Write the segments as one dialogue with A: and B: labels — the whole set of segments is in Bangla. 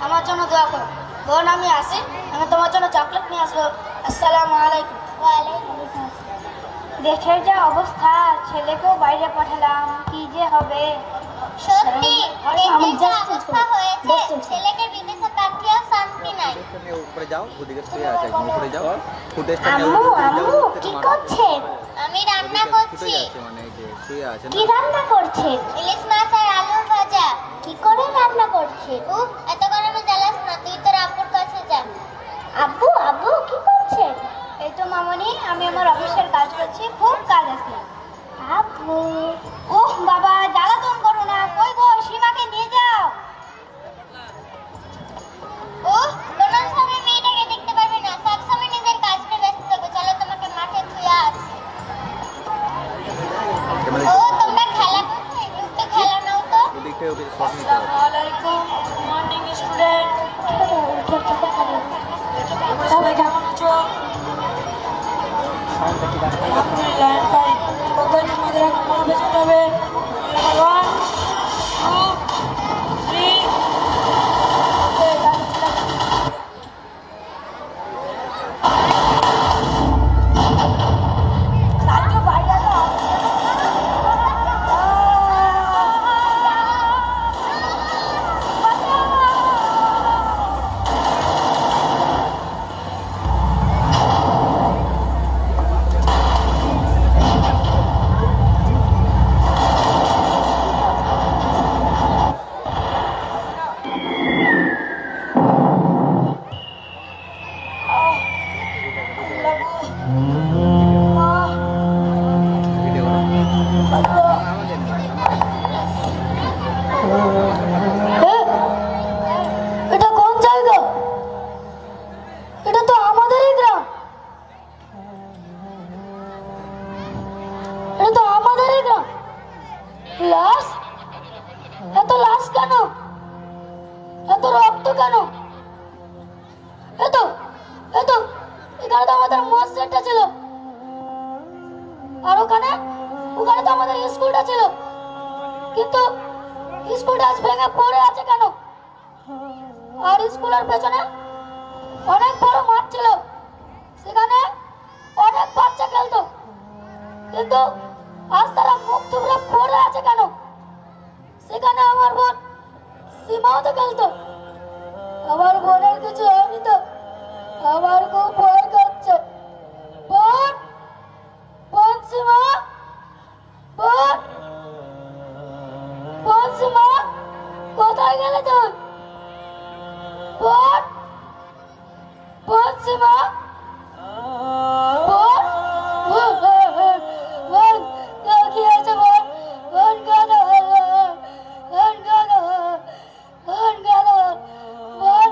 A: আমার জন্য দোয়া করো। বোন আমি আসি, আমি তোমার জন্য চকলেট নিয়ে আসবো। আসসালামু আলাইকুম।
B: ওয়ালাইকুম আসসালাম। দেশের যা অবস্থা, ছেলেকেও বাইরে পাঠালাম, কি যে হবে।
C: সত্যি দেশের যা অবস্থা হয়েছে, ছেলেকে বিদেশে পাঠিয়েও শান্তি নাই।
D: উপরে যাও, ওদিকে শুয়ে আছে, উপরে যাও। ফুটেজটা
B: আম্মু আম্মু কি করছেন?
C: আমি রান্না করছি।
D: মানে এই যে শুয়ে আছে
B: কি রান্না করছেন?
C: ইলিশ মাছ আর আলু ভাজা।
B: কি করে রান্না করছেন?
C: এত গরমে জ্বালাস না, তুই তোর আব্বুর কাছে যা।
B: আব্বু আব্বু কি করছেন? এই তো মামনি, আমি আমার অফিসের কাজ করছি, খুব কাজ আছে। আব্বু ওহ বাবা, জ্বালাতন করো না। কই গো, সীমাকে নিয়ে যাও।
C: কোনো সময় মেয়েটাকে দেখতে পারবে না, সবসময় নিজের কাজ নিয়ে ব্যস্ত থাকবে। চলো তোমাকে মাঠে থুয়ে আসি। তোমরা খেলা করছো, একটু খেলা নাও তো।
D: ওদিকে ওকে শট নিতে হবে।
A: আসসালামু আলাইকুম, মর্নিং স্টুডেন্ট। সবাই কেমন আছো? আলহামদুলিল্লাহ ফাইন। ওখানে আমাদের এখন মনে চলতে হবে। 1 2 3 এটা কোন জায়গা? এটা তো আমাদেরই গ্রাম। এটা তো আমাদেরই গ্রাম। লাশ? এত লাশ কেন? এত রক্ত কেন? এত এখানে তো আমাদের মসজিদটা ছিল। আর ওখানে তো আমাদের স্কুলটা ছিল। কিন্তু স্কুলটা আজ ভেঙে পড়ে আছে কেন? আর স্কুলের পেছনে অনেক বড় মাঠ ছিল, সেখানে অনেক বাচ্চা খেলতো। কিন্তু আজ তারা মুখ থুবড়ে পড়ে আছে কেন? সেখানে আমার বোন সীমাও তো খেলতো। আমার বোনের কিছু হয়নি তো? আমার খুব ভয় করছে। বোন বোন সীমা, বোন বোন সীমা, কোথায় গেলে তুই? বোন বোন সীমা, বোন বোন কি হয়েছে? বোন বোন কেন? বোন কেন? বোন কেন? বোন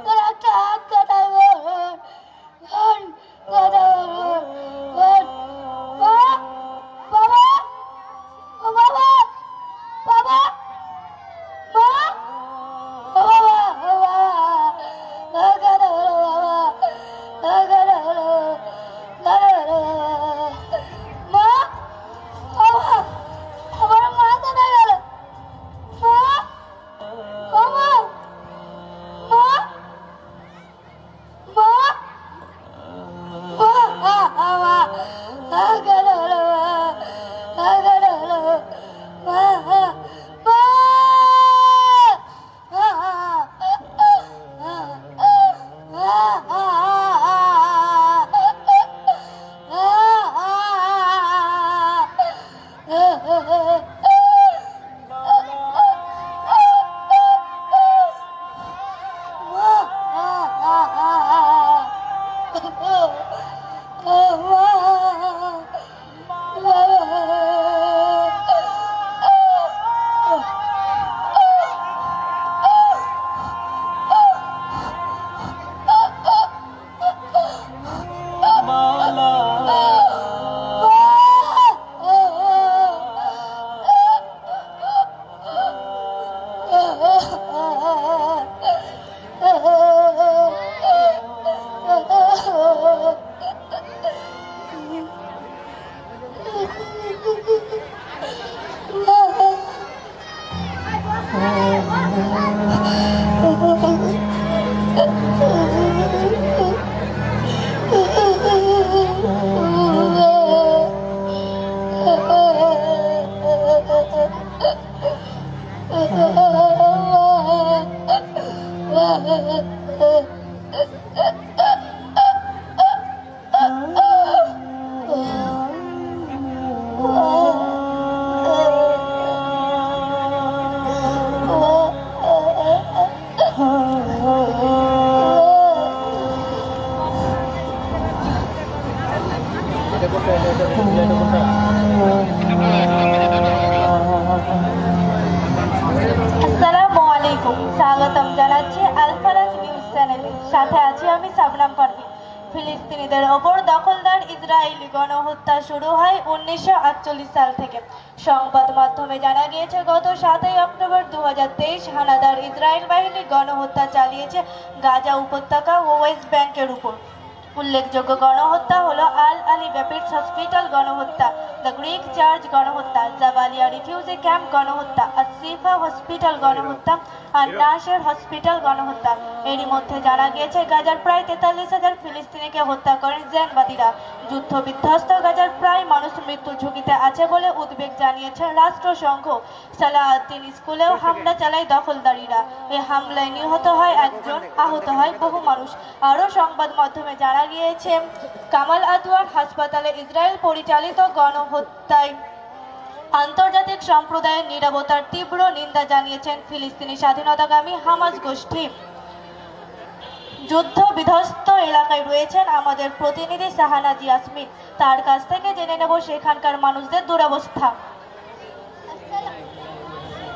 A: তোর একটা হাত কাটাই। বোন বোন কোথায়? বোন মা, বাবা, ও বাবা, বাবা, মা,
E: আলাইকুম, স্বাগতম জানাচ্ছি আলফালাজ নিউজ চ্যানেলে। সাথে আছি আমি শাবনাম পারভীন। ফিলিস্তিনিদের ওপর দখলদার ইসরায়েলি গণহত্যা শুরু হয় 1948 সাল থেকে। সংবাদ মাধ্যমে জানা গিয়েছে, গত 7 অক্টোবর 2023 হানাদার ইসরায়েল বাহিনী গণহত্যা চালিয়েছে গাজা উপত্যকা ও ওয়েস্ট ব্যাংকের উপর। উল্লেখযোগ্য গণহত্যা হলো আল আলী ব্যাপিডস হসপিটাল গণহত্যা, দ্য গ্রিক চার্চ গণহত্যা, জাবালিয়া রিফিউজি ক্যাম্প গণহত্যা, আসিফা হসপিটাল গণহত্যা আর নাসের হসপিটাল গণহত্যা। এরই মধ্যে জানা গিয়েছে গাজার প্রায় 43,000 ফিলিস্তিনিকে হত্যা করেন জেনবাদীরা। যুদ্ধ বিধ্বস্ত গাজার প্রায় মানুষ মৃত্যুর ঝুঁকিতে আছে বলে উদ্বেগ জানিয়েছেন রাষ্ট্রসংঘ। সালাউদ্দিন স্কুলেও হামলা চালায় দখলদারিরা। এই হামলায় নিহত হয় একজন, আহত হয় বহু মানুষ। আরও সংবাদ মাধ্যমে জানা গিয়েছে, কামাল আদওয়ান হাসপাতালে ইসরায়েল পরিচালিত গণহত্যায় আন্তর্জাতিক সম্প্রদায়ের নীরবতার তীব্র নিন্দা জানিয়েছেন ফিলিস্তিনি স্বাধীনতাকামী হামাস গোষ্ঠী। যুদ্ধ বিধ্বস্ত এলাকায় রয়েছেন আমাদের প্রতিনিধি শাহানাজ ইয়াসমিন। তার কাছ থেকে জেনে নেব সেখানকার মানুষদের দুরবস্থা।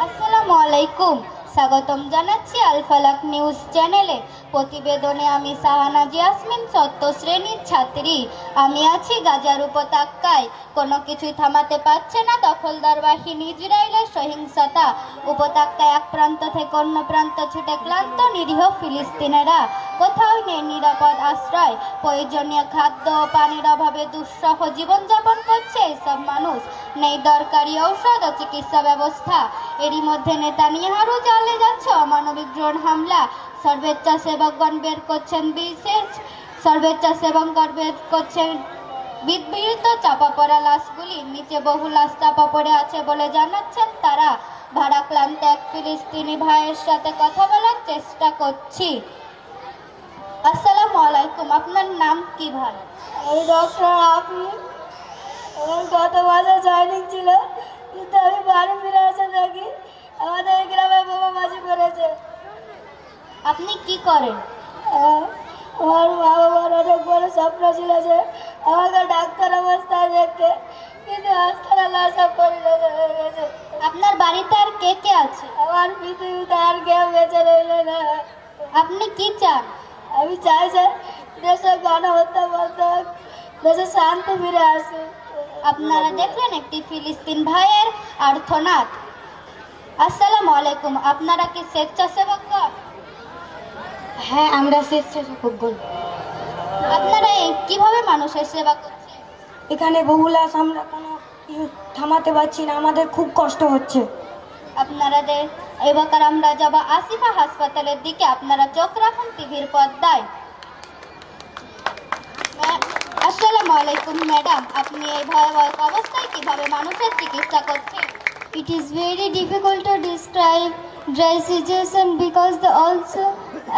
B: আসসালামু আলাইকুম, স্বাগতম জানাচ্ছি আলফালাক নিউজ চ্যানেলে। প্রতিবেদনে আমি শাহানাজ ইয়াসমিন, সত্য শ্রেণীর ছাত্রী। আমি আছি গাজার উপত্যকায়। কোনো কিছুই থামাতে পারছে না দখলদার বাহিনী ইসরায়েলের সহিংসতা। উপত্যকায় এক প্রান্ত থেকে অন্য প্রান্ত ছুটে ক্লান্ত নিরীহ ফিলিস্তিনেরা। কোথাও নেই নিরাপদ আশ্রয়। প্রয়োজনীয় খাদ্য ও পানির অভাবে দুঃসহ জীবনযাপন করছে এসব মানুষ। নেই দরকারি ঔষধ ও চিকিৎসা ব্যবস্থা। এরই মধ্যে নেতানিয়াহু চালিয়ে যাচ্ছে অমানবিক ড্রোন হামলা। স্বেচ্ছাসেবকগণ বের করছেন বিদ্যুৎ চাপা পড়া লাশগুলি। নিচে বহু লাশ চাপা পড়ে আছে বলে জানাচ্ছেন তারা। ভারাক্রান্ত এক ফিলিস্তিনি ভাইয়ের সাথে কথা বলার চেষ্টা করছি। আসসালামু আলাইকুম, আপনার নাম কি ভাই?
A: আমি ডক্টর হাফিজ। আমার গত মাসে জয়েনিং ছিল, কিন্তু আমি বাড়ি ফিরে এসে দেখি আমাদের গ্রামে বোমাবাজি করেছে।
B: আপনি কি করেন?
A: আমার মা বাবার অনেক বড় স্বপ্ন ছিল যে আমাকে ডাক্তার অবস্থায় দেখতে, কিন্তু আজকাল আল্লাহ সব পরিণত হয়ে গেছে।
B: আপনার বাড়িতে আর কে কে আছে?
A: আমার পৃথিবীতে আর কেউ বেঁচে রইল না।
B: আপনি কি চান?
A: আমি চাই যে দেশে গণহত্যা বন্ধ হোক, দেশে শান্তি ফিরে আসুক।
B: আপনারা দেখলেন একটি ফিলিস্তিন ভাইয়ের আর্তনাদ। আসসালামু আলাইকুম, আপনারা কি স্বেচ্ছাসেবকগণ?
A: হ্যাঁ, আমরা স্বেচ্ছাসেবকগণ।
B: আপনারা কিভাবে মানুষের সেবা করছেন?
A: এখানে বহু লাশ, আমরা কোনো থামাতে পারছি না, আমাদের খুব কষ্ট হচ্ছে।
B: আপনাদের এবার আমরা যাব আসিফা হাসপাতালের দিকে। আপনারা চোখ রাখুন টিভির পর্দায়। আসসালামু আলাইকুম ম্যাডাম, আপনি এই ভয়াবহ অবস্থায় কিভাবে মানুষের চিকিৎসা করছেন?
C: It is very difficult to describe dry situation because they also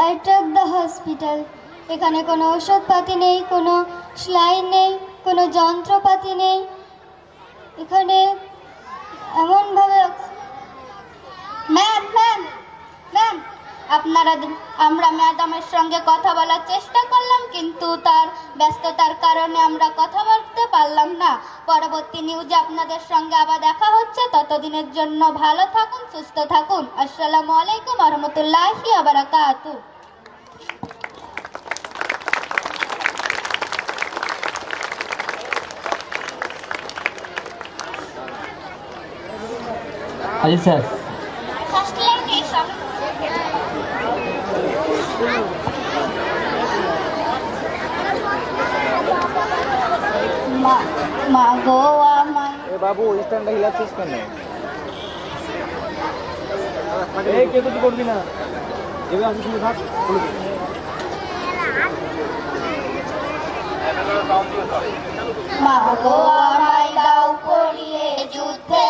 C: attack the hospital. এখানে কোনো ওষুধপাতি নেই, কোনো সেলাইন নেই, কোনো যন্ত্রপাতি নেই। এখানে এমনভাবে
B: ম্যাম ম্যাম ম্যাম আমরা ম্যাডামের সঙ্গে কথা বলার চেষ্টা করলাম, কিন্তু তার ব্যস্ততার কারণে আমরা কথা বলতে পারলাম না। পরবর্তী নিউজে আপনাদের সঙ্গে আবার দেখা হচ্ছে। ততদিনের জন্য ভালো থাকুন, সুস্থ থাকুন। আসসালামু আলাইকুম ওয়া রাহমাতুল্লাহি ওয়া বারাকাতুহু।
F: আজি স্যার,
B: মা গো আমার
D: এ বাবু স্ট্যান্ডটা হিলাচ্ছিস কেন? এই কে কিছু করবি না, এবার আমি শুনে থাক।
B: মা গো আমায় দাও পড়িয়ে যুদ্ধে